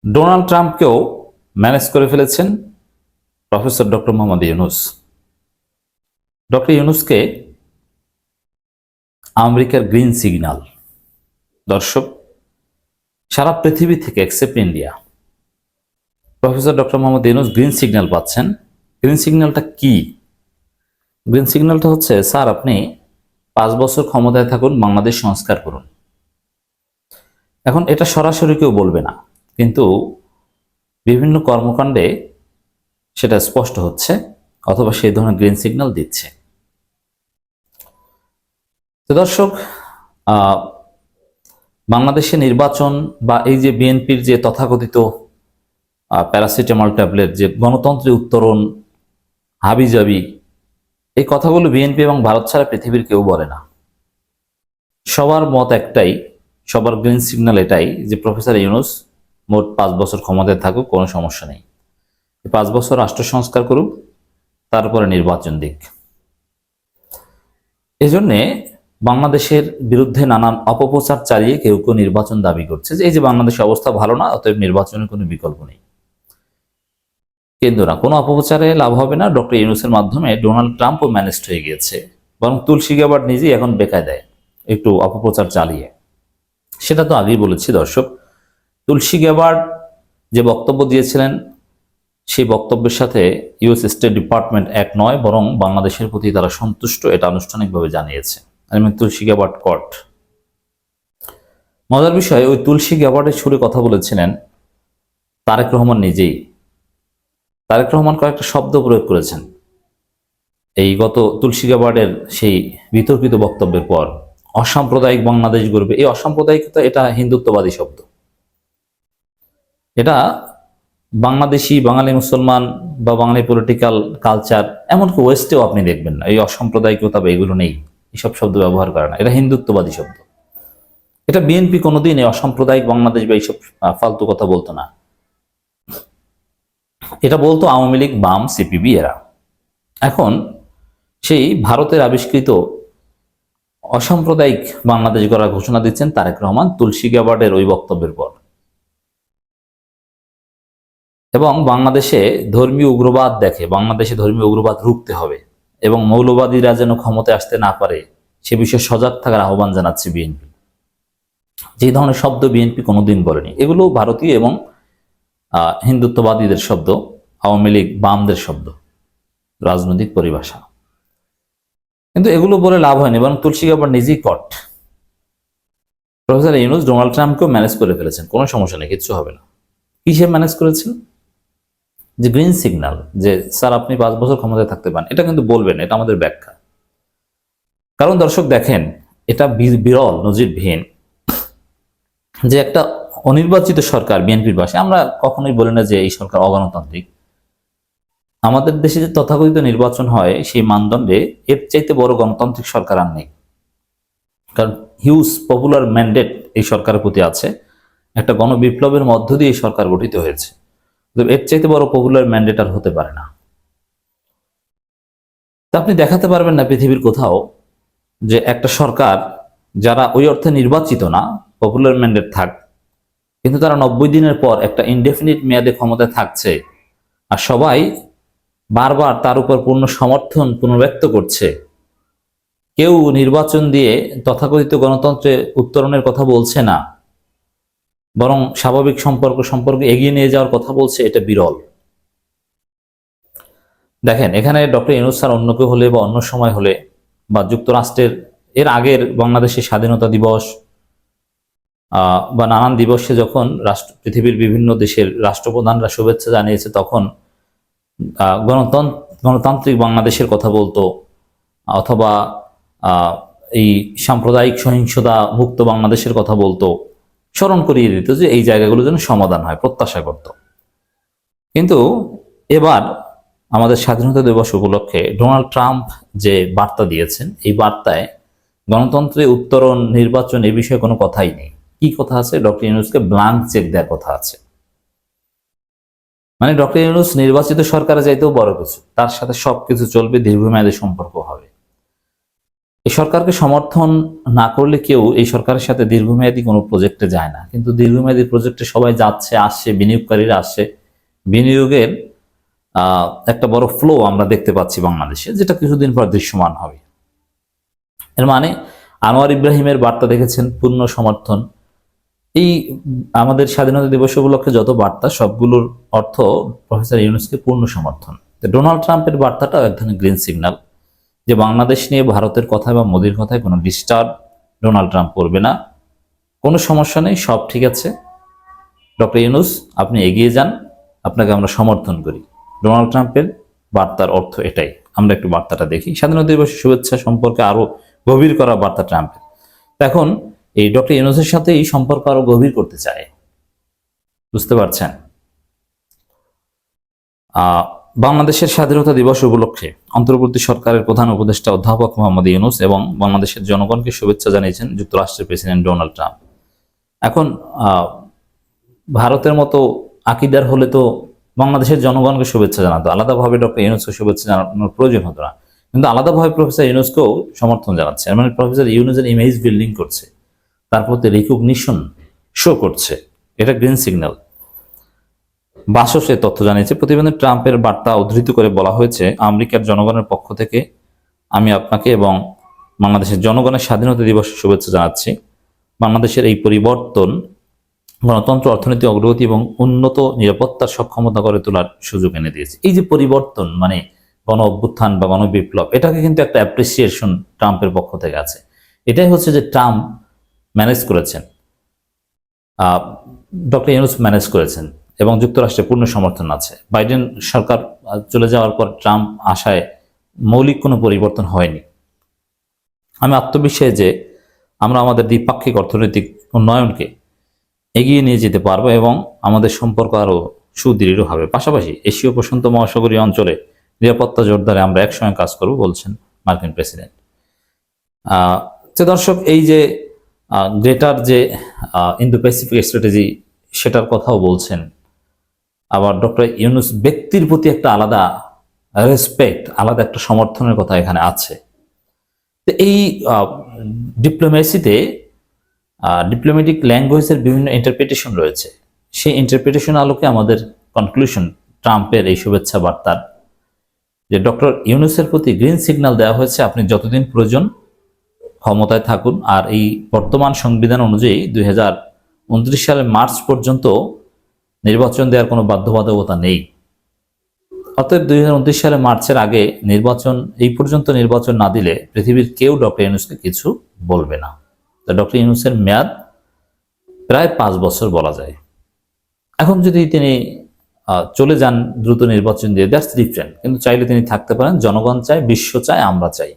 Donald ট্রাম্পকেও manage করে ফেলেছেন professor doctor Mohammad Yunus. Doctor ইউনুসকে আমেরিকার গ্রিন সিগন্যাল। দর্শক, সারা পৃথিবী থেকে except India professor doctor Mohammad Yunus green signal পাচ্ছেন। গ্রিন সিগন্যালটা কি? গ্রিন সিগন্যালটা হচ্ছে, স্যার আপনি 5 বছর ক্ষমতায় থাকুন, বাংলাদেশ সংস্কার করুন। এখন এটা সরাসরি কেউ বলবে না, কিন্তু বিভিন্ন কর্মকাণ্ডে সেটা স্পষ্ট হচ্ছে, অথবা সেই ধরনের গ্রিন সিগন্যাল দিচ্ছে। তো দর্শক, বাংলাদেশে নির্বাচন বা এই যে বিএনপির যে তথাকথিত প্যারাসিটামল ট্যাবলেট, যে গণতন্ত্রের উত্তরণ হাবিজাবি, এই কথাগুলো বিএনপি এবং ভারত ছাড়া পৃথিবীর কেউ বলে না। সবার মত একটাই, সবার গ্রিন সিগন্যাল এটাই যে প্রফেসর ইউনুস মোট 5 বছর ক্ষমতায় থাকুক, কোনো সমস্যা নেই। 5 বছর রাষ্ট্র সংস্কার করুক, তারপরে নির্বাচন দিক। এজন্যে বাংলাদেশের বিরুদ্ধে নানান অপপ্রচার চালিয়ে কেউ কেউ নির্বাচন দাবি করছে, যে এই যে বাংলাদেশের অবস্থা ভালো না, অতএব নির্বাচনের কোনো বিকল্প নেই। কিন্তু না, কোনো অপপ্রচারে লাভ হবে না। ডক্টর ইউনুসের মাধ্যমে ডোনাল্ড ট্রাম্পও ম্যানেজড হয়ে গিয়েছে, বরং তুলসী গ্যাবার্ড নিজেই এখন বেকায় দেয় একটু অপপ্রচার চালিয়ে। সেটা তো আগেই বলেছি দর্শক, তুলসী গ্যাবার্ড যে বক্তব্য দিয়েছিলেন, সেই বক্তব্যের সাথে ইউএস স্টেট ডিপার্টমেন্ট এক নয়, বরং বাংলাদেশের প্রতি তারা সন্তুষ্ট, এটা আনুষ্ঠানিকভাবে জানিয়েছে। তুলসী গ্যাবার্ড কট। মজার বিষয়, ওই তুলসী গ্যাবার্ডের সুরে কথা বলেছিলেন তারেক রহমান নিজেই। তারেক রহমান কয়েকটা শব্দ প্রয়োগ করেছেন এই গত তুলসী গ্যাবার্ডের সেই বিতর্কিত বক্তব্যের পর। অসাম্প্রদায়িক বাংলাদেশ গড়বে, এই অসাম্প্রদায়িকতা এটা হিন্দুত্ববাদী শব্দ। এটা বাংলাদেশি, বাঙালি মুসলমান বা বাঙালি পলিটিক্যাল কালচার, এমনকি ওয়েস্টেও আপনি দেখবেন না এই অসাম্প্রদায়িকতা বা এগুলো নেই, এসব শব্দ ব্যবহার করে না। এটা হিন্দুত্ববাদী শব্দ। এটা বিএনপি কোনোদিন এই অসাম্প্রদায়িক বাংলাদেশ বা এইসব ফালতু কথা বলতো না। এটা বলতো আওয়ামী লীগ, বাম, সিপিবি এরা। এখন সেই ভারতের আবিষ্কৃত অসাম্প্রদায়িক বাংলাদেশ গড়ার ঘোষণা দিচ্ছেন তারেক রহমান তুলসী গ্যাবার্ডের ওই বক্তব্যের পর। এবং বাংলাদেশে ধর্মীয় উগ্রবাদ দেখে, বাংলাদেশে ধর্মীয় উগ্রবাদ রুখতে হবে এবং মৌলবাদীরা যেন ক্ষমতায় আসতে না পারে সে বিষয়ে সজাগ থাকার আহ্বান জানাচ্ছে বিএনপি। যে ধরনের শব্দ বিএনপি কোনোদিন বলেনি, এগুলো ভারতীয় এবং হিন্দুত্ববাদীদের শব্দ, আওয়ামী লীগ বামদের শব্দ, রাজনৈতিক পরিভাষা। কিন্তু এগুলো বলে লাভ হয়নি, বরং তুলসী গ্যাবার্ড নিজেই কট। প্রফেসর ইউনুস ডোনাল্ড ট্রাম্পকেও ম্যানেজ করে ফেলেছেন, কোনো সমস্যা নেই, কিচ্ছু হবে না। কিসে ম্যানেজ করেছেন? যে গ্রিন সিগন্যাল, যে স্যার আপনি 5 বছর ক্ষমতায় থাকতে পারেন, এটা কিন্তু বলবেন, এটা আমাদের ব্যাখ্যা। কারণ দর্শক দেখেন, এটা বিরল নজিরবিহীন যে একটা অনির্বাচিত সরকার, বিএনপির পাশে। আমরা কখনোই বলি না যে এই সরকার অগণতান্ত্রিক। আমাদের দেশে যে তথাকথিত নির্বাচন হয়, সেই মানদণ্ডে এর চাইতে বড় গণতান্ত্রিক সরকার আর নেই। কারণ হিউজ পপুলার ম্যান্ডেট এই সরকারের প্রতি আছে, একটা গণবিপ্লবের মধ্য দিয়ে এই সরকার গঠিত হয়েছে। এর চাইতে বড় পপুলার ম্যান্ডেট আর হতে পারে না। তা আপনি দেখাতে পারবেন না পৃথিবীর কোথাও যে একটা সরকার, যারা ওই অর্থে নির্বাচিত না, পপুলার ম্যান্ডেট থাক, কিন্তু তারা 90 দিনের পর একটা ইনডেফিনিট মেয়াদে ক্ষমতায় থাকছে, আর সবাই বারবার তার উপর পূর্ণ সমর্থন পুনর্ব্যক্ত করছে। কেউ নির্বাচন দিয়ে তথাকথিত গণতন্ত্রে উত্তরণের কথা বলছে না, বরং স্বাভাবিক সম্পর্ক এগিয়ে নিয়ে যাওয়ার কথা বলছে। এটা বিরল। দেখেন, এখানে ডক্টর ইউনুস স্যার অন্য কেউ হলে বা অন্য সময় হলে, বা যুক্তরাষ্ট্রের এর আগের বাংলাদেশের স্বাধীনতা দিবস বা নানান দিবসে যখন পৃথিবীর বিভিন্ন দেশের রাষ্ট্রপ্রধানরা শুভেচ্ছা জানিয়েছে, তখন গণতান্ত্রিক বাংলাদেশের কথা বলতো, অথবা এই সাম্প্রদায়িক সহিংসতা মুক্ত বাংলাদেশের কথা বলতো, স্মরণ করিয়ে দিত যে এই জায়গাগুলো যেন সমাধান হয়, প্রত্যাশা করত। কিন্তু এবার আমাদের স্বাধীনতা দিবস উপলক্ষে ডোনাল্ড ট্রাম্প যে বার্তা দিয়েছেন, এই বার্তায় গণতন্ত্রে উত্তরণ, নির্বাচন এই বিষয়ে কোনো কথাই নেই। কি কথা আছে? ডক্টর ইউনুসকে ব্ল্যাঙ্ক চেক দেওয়ার কথা আছে। মানে ডক্টর ইউনুস নির্বাচিত সরকারে যাইতেও বড় কিছু, তার সাথে সবকিছু চলবে, দীর্ঘমেয়াদী সম্পর্ক হবে। এই সরকারকে সমর্থন না করলে কেউ এই সরকারের সাথে দীর্ঘমেয়াদী কোনো প্রজেক্টে যায় না, কিন্তু দীর্ঘমেয়াদী প্রজেক্টে সবাই যাচ্ছে, আসছে, বিনিয়োগকারীরা আসছে, বিনিয়োগের একটা বড় ফ্লো আমরা দেখতে পাচ্ছি বাংলাদেশে, যেটা কিছুদিন পর দৃশ্যমান হবে। এর মানে আনোয়ার ইব্রাহিমের বার্তা দেখেছেন পূর্ণ সমর্থন। এই আমাদের স্বাধীনতা দিবস উপলক্ষে যত বার্তা সবগুলোর অর্থ প্রফেসর ইউনূসকে পূর্ণ সমর্থন। ডোনাল্ড ট্রাম্পের বার্তাটাও এক ধরনের গ্রিন সিগন্যাল, যে বাংলাদেশ নিয়ে ভারতের কথায় বা মোদির কথায় কোনো ডিস্টার্ব ডোনাল্ড ট্রাম্প করবে না, কোনো সমস্যা নেই, সব ঠিক আছে, ডক্টর ইউনূস আপনি এগিয়ে যান, আপনাকে আমরা সমর্থন করি। ডোনাল্ড ট্রাম্পের বার্তার অর্থ এটাই। আমরা একটু বার্তাটা দেখি। স্বাধীনতা দিবসের শুভেচ্ছা সম্পর্কে আরো গভীর করা বার্তা ট্রাম্পের। এখন এই ডক্টর ইউনূসের সাথে এই সম্পর্ক আরো গভীর করতে চায়, বুঝতে পারছেন। বাংলাদেশের স্বাধীনতা দিবস উপলক্ষে অন্তর্বর্তী সরকারের প্রধান উপদেষ্টা অধ্যাপক মোহাম্মদ ইউনূস এবং বাংলাদেশের জনগণকে শুভেচ্ছা জানিয়েছেন যুক্তরাষ্ট্রের প্রেসিডেন্ট ডোনাল্ড ট্রাম্প। এখন ভারতের মতো আকিদার হলে তো বাংলাদেশের জনগণকে শুভেচ্ছা জানাতো, আলাদাভাবে ডক্টর ইউনূসকে শুভেচ্ছা জানানোর প্রয়োজন হতো না, কিন্তু আলাদাভাবে প্রফেসর ইউনূসকেও সমর্থন জানাচ্ছে। মানে প্রফেসর ইউনূসের ইমেজ বিল্ডিং করছে, তার প্রতি রিকগনিশন শো করছে, এটা গ্রিন সিগন্যাল। বাসও সে তথ্য জানিয়েছে। প্রতিবেদনে ট্রাম্পের বার্তা উদ্ধৃত করে বলা হয়েছে, আমেরিকার জনগণের পক্ষ থেকে আমি আপনাকে এবং বাংলাদেশের জনগণের স্বাধীনতা দিবসের শুভেচ্ছা জানাচ্ছি। বাংলাদেশের এই পরিবর্তন গণতন্ত্র, অর্থনৈতিক অগ্রগতি এবং উন্নত নিরাপত্তার সক্ষমতা করে তোলার সুযোগ এনে দিয়েছে। এই যে পরিবর্তন, মানে গণ অভ্যুত্থান বা গণবিপ্লব, এটাকে কিন্তু একটা অ্যাপ্রিসিয়েশন ট্রাম্পের পক্ষ থেকে আছে। এটাই হচ্ছে যে ট্রাম্প ম্যানেজ করেছেন, ডক্টর ইউনূস ম্যানেজ করেছেন এবং যুক্তরাষ্ট্রের পূর্ণ সমর্থন আছে। বাইডেন সরকার চলে যাওয়ার পর ট্রাম্প আশায় মৌলিক কোনো পরিবর্তন হয়নি। আমি আত্মবিশ্বাসী যে আমরা আমাদের দ্বিপাক্ষিক অর্থনৈতিক উন্নয়নকে এগিয়ে নিয়ে যেতে পারবো এবং আমাদের সম্পর্ক আরও সুদৃঢ় হবে। পাশাপাশি এশীয় প্রশান্ত মহাসাগরীয় অঞ্চলে নিরাপত্তা জোরদারে আমরা একসঙ্গে কাজ করব বলছেন মার্কিন প্রেসিডেন্ট। তো দর্শক, এই যে গ্রেটার যে ইন্দো প্যাসিফিক স্ট্র্যাটেজি, সেটার কথাও বলছেন। আবার ডক্টর ইউনূস ব্যক্তির প্রতি একটা আলাদা রেসপেক্ট, আলাদা একটা সমর্থনের কথা এখানে আছে। তো এই ডিপ্লোমেসিতে ডিপ্লোম্যাটিক ল্যাঙ্গুয়েজের বিভিন্ন ইন্টারপ্রিটেশন রয়েছে। সেই ইন্টারপ্রিটেশন আলোকে আমাদের কনক্লুশন ট্রাম্পের এই শুভেচ্ছা বার্তার, যে ডক্টর ইউনূসের প্রতি গ্রিন সিগন্যাল দেওয়া হয়েছে, আপনি যতদিন প্রয়োজন ক্ষমতায় থাকুন। আর এই বর্তমান সংবিধান অনুযায়ী 2029 সালের মার্চ পর্যন্ত নির্বাচন দেওয়ার কোনো বাধ্যবাধকতা নেই। অতএব 2029 সালে মার্চের আগে নির্বাচন, এই পর্যন্ত নির্বাচন না দিলে পৃথিবীর কেউ ডক্টর ইউনূসকে কিছু বলবে না। ডক্টর ইউনূসের মেয়াদ প্রায় 5 বছর বলা যায়। এখন যদি তিনি চলে যান দ্রুত নির্বাচন দিয়ে, দ্যাটস ডিফারেন্ট, কিন্তু চাইলে তিনি থাকতে পারেন। জনগণ চায়, বিশ্ব চায়, আমরা চাই।